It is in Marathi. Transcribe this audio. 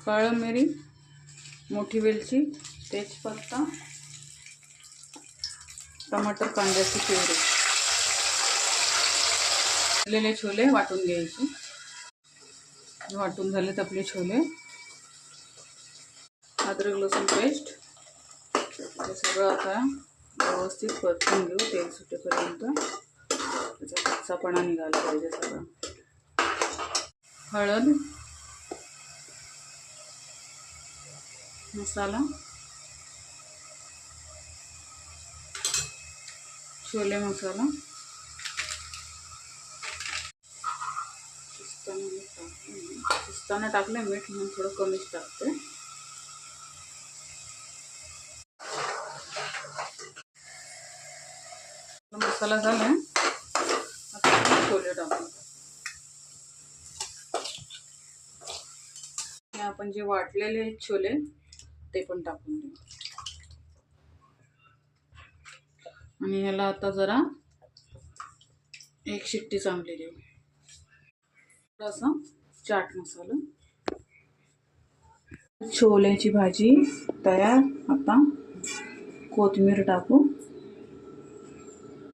काळं मिरी, मोठी वेलची, तेजपत्ता, टमाटर, कांद्याची प्युरी. शिजलेले छोले वाटून घ्यायचे. वाटून झालेत आपले छोले. अद्रक लसूण पेस्ट हे सगळं आता व्यवस्थित परतून घेऊ तेल सुटेपर्यंत. त्याचा कच्चापणा निघाला पाहिजे सगळं. हळद, मसाला, छोले मसाला, शिजताना टाकले मीठ म्हणून थोडं कमीच टाकते. मसाला झाला. आता छोले टाकू. हे आपण जे वाटलेले छोले ते पण टाकून देऊ. आणि ह्याला आता जरा एक शिट्टी चांगली देऊ. थोडासा चाट मसाला. छोल्याची भाजी तयार. आता कोथिंबीर टाकू.